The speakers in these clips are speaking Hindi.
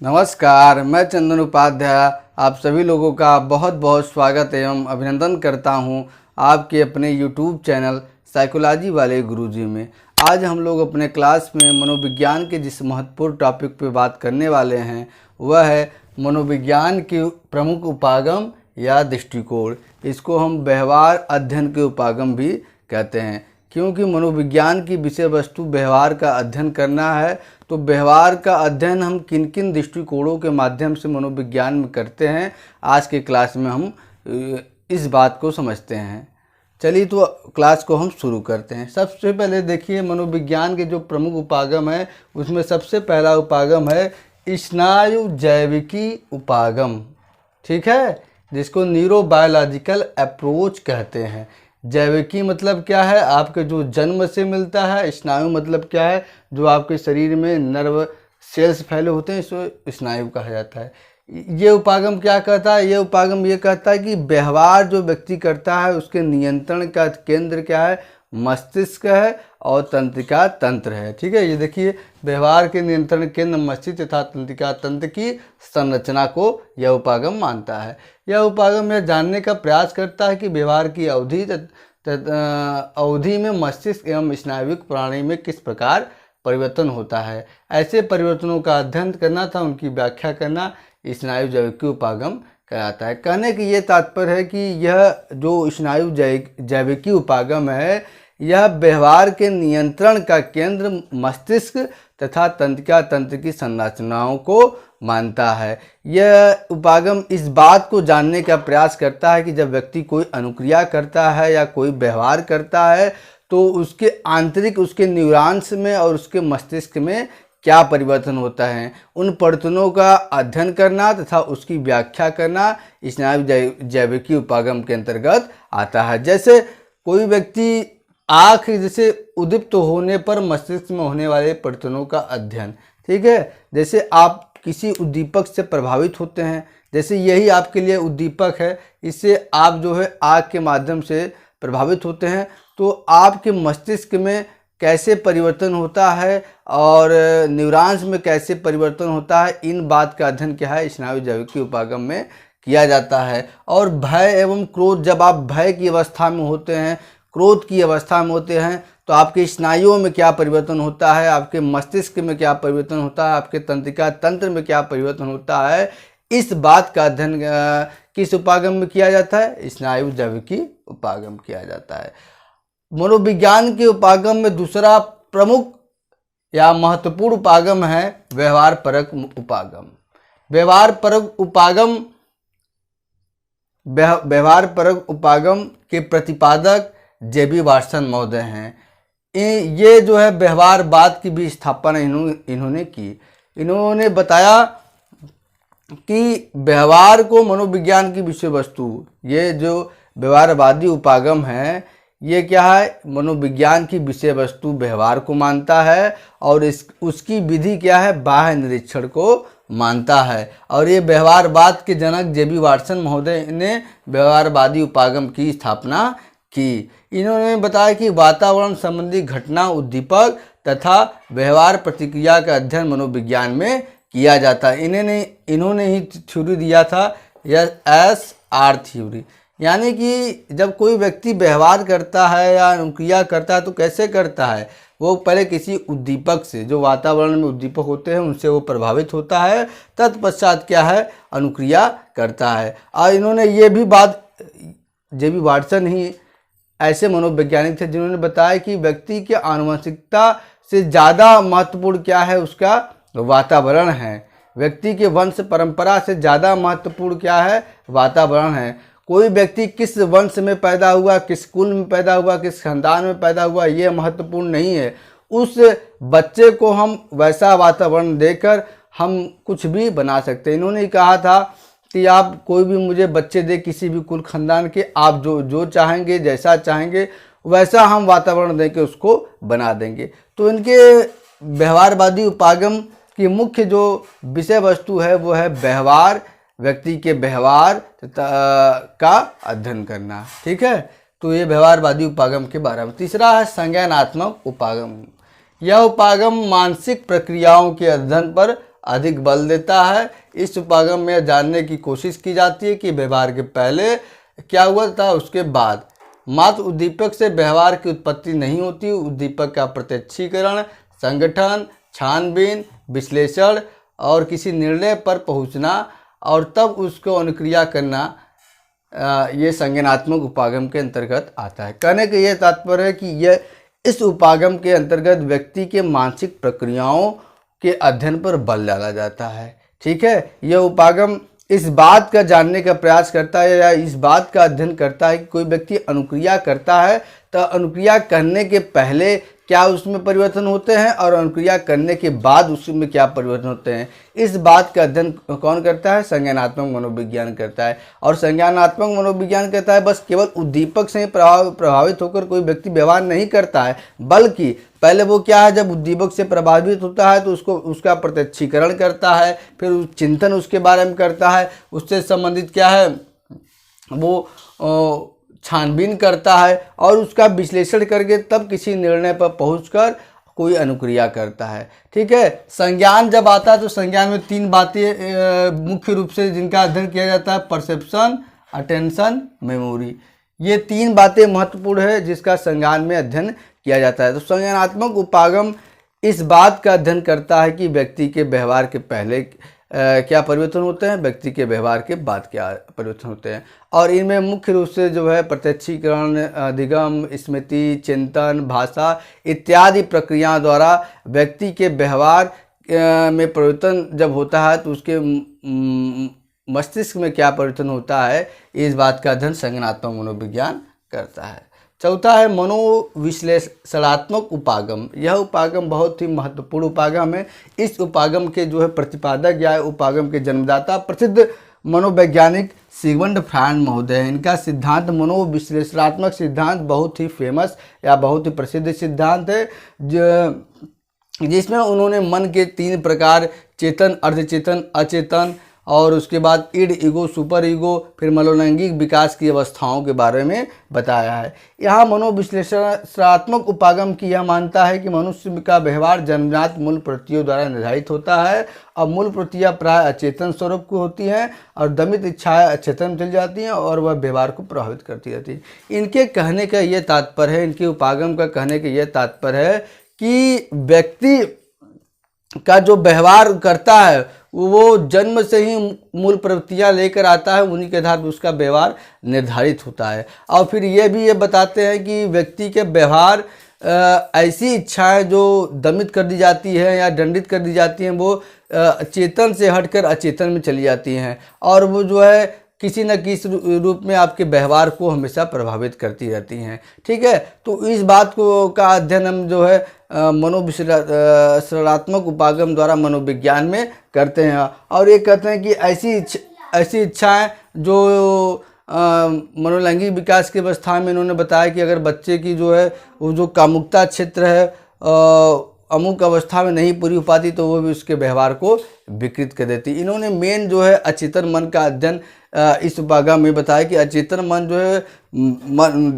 नमस्कार, मैं चंदन उपाध्याय आप सभी लोगों का बहुत बहुत स्वागत एवं अभिनंदन करता हूं आपके अपने YouTube चैनल साइकोलॉजी वाले गुरुजी में। आज हम लोग अपने क्लास में मनोविज्ञान के जिस महत्वपूर्ण टॉपिक पे बात करने वाले हैं वह है मनोविज्ञान के प्रमुख उपागम या दृष्टिकोण। इसको हम व्यवहार अध्ययन के उपागम भी कहते हैं, क्योंकि मनोविज्ञान की विषय वस्तु व्यवहार का अध्ययन करना है। तो व्यवहार का अध्ययन हम किन किन दृष्टिकोणों के माध्यम से मनोविज्ञान में करते हैं, आज के क्लास में हम इस बात को समझते हैं। चलिए तो क्लास को हम शुरू करते हैं। सबसे पहले देखिए, मनोविज्ञान के जो प्रमुख उपागम है उसमें सबसे पहला उपागम है स्नायु जैविकी उपागम। ठीक है, जिसको न्यूरोबायोलॉजिकल अप्रोच कहते हैं। जैविकी मतलब क्या है, आपके जो जन्म से मिलता है। स्नायु मतलब क्या है, जो आपके शरीर में नर्व सेल्स फैले होते हैं, इसको स्नायु कहा जाता है। ये उपागम क्या कहता है, ये उपागम ये कहता है कि व्यवहार जो व्यक्ति करता है उसके नियंत्रण का केंद्र क्या है, मस्तिष्क है और तंत्रिका तंत्र है। ठीक है, ये देखिए, व्यवहार के नियंत्रण केंद्र मस्तिष्क तथा तंत्रिका तंत्र की संरचना को यह उपागम मानता है। यह उपागम यह जानने का प्रयास करता है कि व्यवहार की अवधि में मस्तिष्क एवं स्नायुविक प्रणाली में किस प्रकार परिवर्तन होता है। ऐसे परिवर्तनों का अध्ययन करना था उनकी व्याख्या करना स्नायु जैविकी उपागम कहलाता है। कहने की ये तात्पर्य है कि यह जो स्नायु जैविकी उपागम है यह व्यवहार के नियंत्रण का केंद्र मस्तिष्क तथा तंत्रिका तंत्र की संरचनाओं को मानता है। यह उपागम इस बात को जानने का प्रयास करता है कि जब व्यक्ति कोई अनुक्रिया करता है या कोई व्यवहार करता है तो उसके आंतरिक, उसके न्यूरॉन्स में और उसके मस्तिष्क में क्या परिवर्तन होता है। उन परिवर्तनों का अध्ययन करना तथा उसकी व्याख्या करना स्नायु जैविकी उपागम के अंतर्गत आता है। जैसे कोई व्यक्ति आँख जैसे उद्दीप्त होने पर मस्तिष्क में होने वाले परिवर्तनों का अध्ययन। ठीक है, जैसे आप किसी उद्दीपक से प्रभावित होते हैं, जैसे यही आपके लिए उद्दीपक है, इससे आप जो है आँख के माध्यम से प्रभावित होते हैं, तो आपके मस्तिष्क में कैसे परिवर्तन होता है और न्यूरॉन्स में कैसे परिवर्तन होता है, इन बात का अध्ययन क्या है स्नायु जैविकी उपागम में किया जाता है। और भय एवं क्रोध, जब आप भय की अवस्था में होते हैं, क्रोध की अवस्था में होते हैं, तो आपके स्नायुओं में क्या परिवर्तन होता है, आपके मस्तिष्क में क्या परिवर्तन होता है, आपके तंत्रिका तंत्र में क्या परिवर्तन होता है, इस बात का अध्ययन किस उपागम में किया जाता है, स्नायु जैविकी उपागम किया जाता है। मनोविज्ञान के उपागम में दूसरा प्रमुख या महत्वपूर्ण उपागम है व्यवहार परक उपागम। व्यवहार परक उपागम के प्रतिपादक जेबी वाटसन महोदय हैं। ये जो है व्यवहारवाद की भी स्थापना इन्होंने की। इन्होंने बताया कि व्यवहार को मनोविज्ञान की विषय वस्तु, ये जो व्यवहारवादी उपागम है ये क्या है, मनोविज्ञान की विषय वस्तु व्यवहार को मानता है और उसकी विधि क्या है, बाह्य निरीक्षण को मानता है। और ये व्यवहारवाद के जनक जेबी वाटसन महोदय ने व्यवहारवादी उपागम की स्थापना की। इन्होंने बताया कि वातावरण संबंधी घटना, उद्दीपक तथा व्यवहार प्रतिक्रिया का अध्ययन मनोविज्ञान में किया जाता है। इन्होंने ही थ्योरी दिया था SR थ्योरी, यानी कि जब कोई व्यक्ति व्यवहार करता है या अनुक्रिया करता है तो कैसे करता है, वो पहले किसी उद्दीपक से, जो वातावरण में उद्दीपक होते हैं उनसे वो प्रभावित होता है, तत्पश्चात क्या है, अनुक्रिया करता है। और इन्होंने ये भी बात, जेबी वाटसन ही ऐसे मनोवैज्ञानिक थे जिन्होंने बताया कि व्यक्ति की आनुवंशिकता से ज़्यादा महत्वपूर्ण क्या है, उसका वातावरण है। व्यक्ति के वंश परंपरा से ज़्यादा महत्वपूर्ण क्या है, वातावरण है। कोई व्यक्ति किस वंश में पैदा हुआ, किस कुल में पैदा हुआ, किस खानदान में पैदा हुआ, ये महत्वपूर्ण नहीं है। उस बच्चे को हम वैसा वातावरण देकर हम कुछ भी बना सकते हैं। इन्होंने कहा था कि आप कोई भी मुझे बच्चे दे किसी भी कुल खानदान के, आप जो चाहेंगे, जैसा चाहेंगे वैसा हम वातावरण देके उसको बना देंगे। तो इनके व्यवहारवादी उपागम की मुख्य जो विषय वस्तु है वो है व्यवहार, व्यक्ति के व्यवहार का अध्ययन करना। ठीक है, तो ये व्यवहारवादी उपागम के बारे में। तीसरा है संज्ञानात्मक उपागम। यह उपागम मानसिक प्रक्रियाओं के अध्ययन पर अधिक बल देता है। इस उपागम में जानने की कोशिश की जाती है कि व्यवहार के पहले क्या हुआ था, उसके बाद। मात्र उद्दीपक से व्यवहार की उत्पत्ति नहीं होती। उद्दीपक का प्रत्यक्षीकरण, संगठन, छानबीन, विश्लेषण और किसी निर्णय पर पहुंचना और तब उसको अनुक्रिया करना, ये संज्ञानात्मक उपागम के अंतर्गत आता है। कहने का यह तात्पर्य है कि यह इस उपागम के अंतर्गत व्यक्ति के मानसिक प्रक्रियाओं के अध्ययन पर बल डाला जाता है। ठीक है, यह उपागम इस बात का जानने का प्रयास करता है या इस बात का अध्ययन करता है कि कोई व्यक्ति अनुक्रिया करता है तो अनुक्रिया करने के पहले क्या उसमें परिवर्तन होते हैं और अनुक्रिया करने के बाद उसमें क्या परिवर्तन होते हैं। इस बात का अध्ययन कौन करता है? संज्ञानात्मक मनोविज्ञान करता है। और संज्ञानात्मक मनोविज्ञान कहता है बस केवल उद्दीपक से ही प्रभावित होकर कोई व्यक्ति व्यवहार नहीं करता है, बल्कि पहले वो क्या है, जब उद्दीपक से प्रभावित होता है तो उसका प्रत्यक्षीकरण करता है, फिर चिंतन उसके बारे में करता है, उससे संबंधित क्या है वो छानबीन करता है और उसका विश्लेषण करके तब किसी निर्णय पर पहुंचकर कोई अनुक्रिया करता है। ठीक है, संज्ञान जब आता है तो संज्ञान में 3 बातें मुख्य रूप से जिनका अध्ययन किया जाता है, परसेप्शन, अटेंशन, मेमोरी। ये 3 बातें महत्वपूर्ण है जिसका संज्ञान में अध्ययन किया जाता है। तो संज्ञानात्मक उपागम इस बात का अध्ययन करता है कि व्यक्ति के व्यवहार के पहले क्या परिवर्तन होते हैं, व्यक्ति के व्यवहार के बाद क्या परिवर्तन होते हैं। और इनमें मुख्य रूप से जो है प्रत्यक्षीकरण, अधिगम, स्मृति, चिंतन, भाषा इत्यादि प्रक्रियाओं द्वारा व्यक्ति के व्यवहार में परिवर्तन जब होता है तो उसके मस्तिष्क में क्या परिवर्तन होता है, इस बात का अध्ययन संज्ञानात्मक मनोविज्ञान करता है। चौथा है मनोविश्लेषणात्मक उपागम। यह उपागम बहुत ही महत्वपूर्ण उपागम है। इस उपागम के जो है प्रतिपादक या उपागम के जन्मदाता प्रसिद्ध मनोवैज्ञानिक सिगमंड फ्रॉइड महोदय हैं। इनका सिद्धांत मनोविश्लेषणात्मक सिद्धांत बहुत ही फेमस या बहुत ही प्रसिद्ध सिद्धांत है, जिसमें उन्होंने मन के 3 प्रकार, चेतन, अर्धचेतन, अचेतन और उसके बाद इड, ईगो, सुपर ईगो, फिर मनोलैंगिक विकास की अवस्थाओं के बारे में बताया है। यहाँ मनोविश्लेषणात्मक उपागम की यह मानता है कि मनुष्य का व्यवहार जन्मजात मूल प्रवृत्तियों द्वारा निर्धारित होता है और मूल प्रवृत्तियाँ प्राय अचेतन स्वरूप की होती हैं और दमित इच्छाएं अचेतन में चली जाती हैं और वह व्यवहार को प्रभावित करती रहती है। इनके कहने का ये तात्पर्य है, इनके उपागम का कहने का यह तात्पर्य है कि व्यक्ति का जो व्यवहार करता है वो जन्म से ही मूल प्रवृत्तियाँ लेकर आता है, उन्हीं के आधार पर उसका व्यवहार निर्धारित होता है। और फिर ये बताते हैं कि व्यक्ति के व्यवहार ऐसी इच्छाएं जो दमित कर दी जाती है या दंडित कर दी जाती हैं वो चेतन से हटकर अचेतन में चली जाती हैं और वो जो है किसी न किसी रूप में आपके व्यवहार को हमेशा प्रभावित करती रहती हैं। ठीक है, तो इस बात को का अध्ययन हम जो है मनोविश्लेषणात्मक उपागम द्वारा मनोविज्ञान में करते हैं। और ये कहते हैं कि ऐसी इच्छाएं जो मनोलैंगिक विकास की अवस्था में इन्होंने बताया कि अगर बच्चे की जो है वो जो कामुकता क्षेत्र है अमुक अवस्था में नहीं पूरी हो पाती तो वो भी उसके व्यवहार को विकृत कर देती। इन्होंने मेन जो है अचेतन मन का अध्ययन इस उपागम में बताया कि अचेतन मन जो है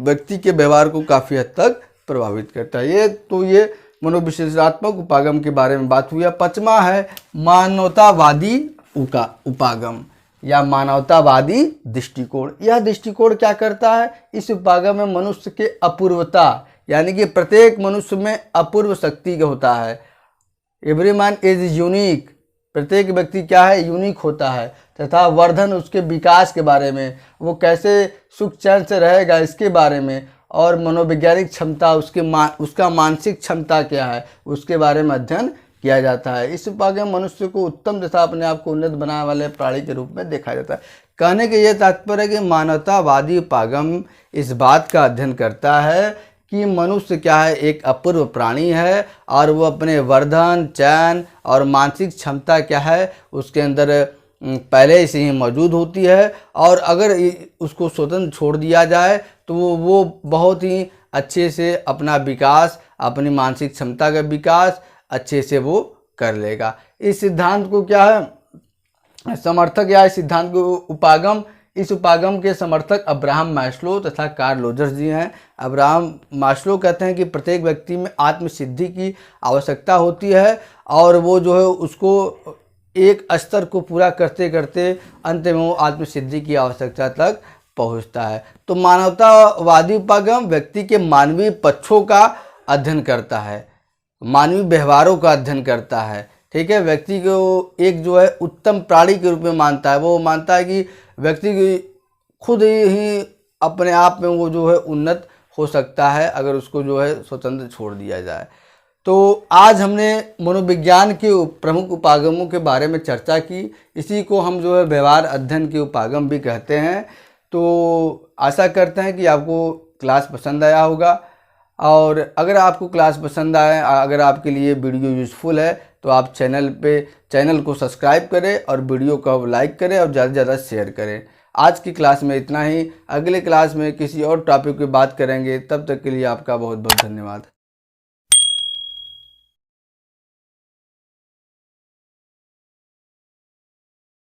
व्यक्ति के व्यवहार को काफ़ी हद तक प्रभावित करता है। ये मनोविश्लेषणात्मक उपागम के बारे में बात हुई। 5वां है मानवतावादी उपागम या मानवतावादी दृष्टिकोण। यह दृष्टिकोण क्या करता है, इस उपागम में मनुष्य के अपूर्वता यानी कि प्रत्येक मनुष्य में अपूर्व शक्ति होता है। एवरी मैन इज यूनिक, प्रत्येक व्यक्ति क्या है, यूनिक होता है। तथा वर्धन, उसके विकास के बारे में, वो कैसे सुख चैन से रहेगा इसके बारे में, और मनोवैज्ञानिक क्षमता, उसका मानसिक क्षमता क्या है उसके बारे में अध्ययन किया जाता है। इस उपागम मनुष्य को उत्तम तथा अपने आप को उन्नत बनाने वाले प्राणी के रूप में देखा जाता है। कहने के ये तात्पर्य है कि मानवतावादी उपागम इस बात का अध्ययन करता है कि मनुष्य क्या है, एक अपूर्व प्राणी है और वो अपने वर्धन, चयन और मानसिक क्षमता क्या है उसके अंदर पहले से ही मौजूद होती है और अगर उसको स्वतंत्र छोड़ दिया जाए तो वो बहुत ही अच्छे से अपना विकास, अपनी मानसिक क्षमता का विकास अच्छे से वो कर लेगा। इस सिद्धांत को क्या है समर्थक या इस सिद्धांत को इस उपागम के समर्थक अब्राहम मास्लो तथा कार्ल रोजर्स जी हैं। अब्राहम मास्लो कहते हैं कि प्रत्येक व्यक्ति में आत्मसिद्धि की आवश्यकता होती है और वो जो है उसको एक स्तर को पूरा करते करते अंत में वो आत्मसिद्धि की आवश्यकता तक पहुंचता है। तो मानवतावादी उपागम व्यक्ति के मानवीय पक्षों का अध्ययन करता है, मानवीय व्यवहारों का अध्ययन करता है। ठीक है, व्यक्ति को एक जो है उत्तम प्राणी के रूप में मानता है। वो मानता है कि व्यक्ति खुद ही अपने आप में वो जो है उन्नत हो सकता है अगर उसको जो है स्वतंत्र छोड़ दिया जाए। तो आज हमने मनोविज्ञान के प्रमुख उपागमों के बारे में चर्चा की। इसी को हम जो है व्यवहार अध्ययन के उपागम भी कहते हैं। तो आशा करते हैं कि आपको क्लास पसंद आया होगा, और अगर आपको क्लास पसंद आए, अगर आपके लिए वीडियो यूज़फुल है तो आप चैनल को सब्सक्राइब करें और वीडियो को लाइक करें और ज़्यादा से ज़्यादा शेयर करें। आज की क्लास में इतना ही। अगले क्लास में किसी और टॉपिक पे बात करेंगे। तब तक के लिए आपका बहुत बहुत धन्यवाद।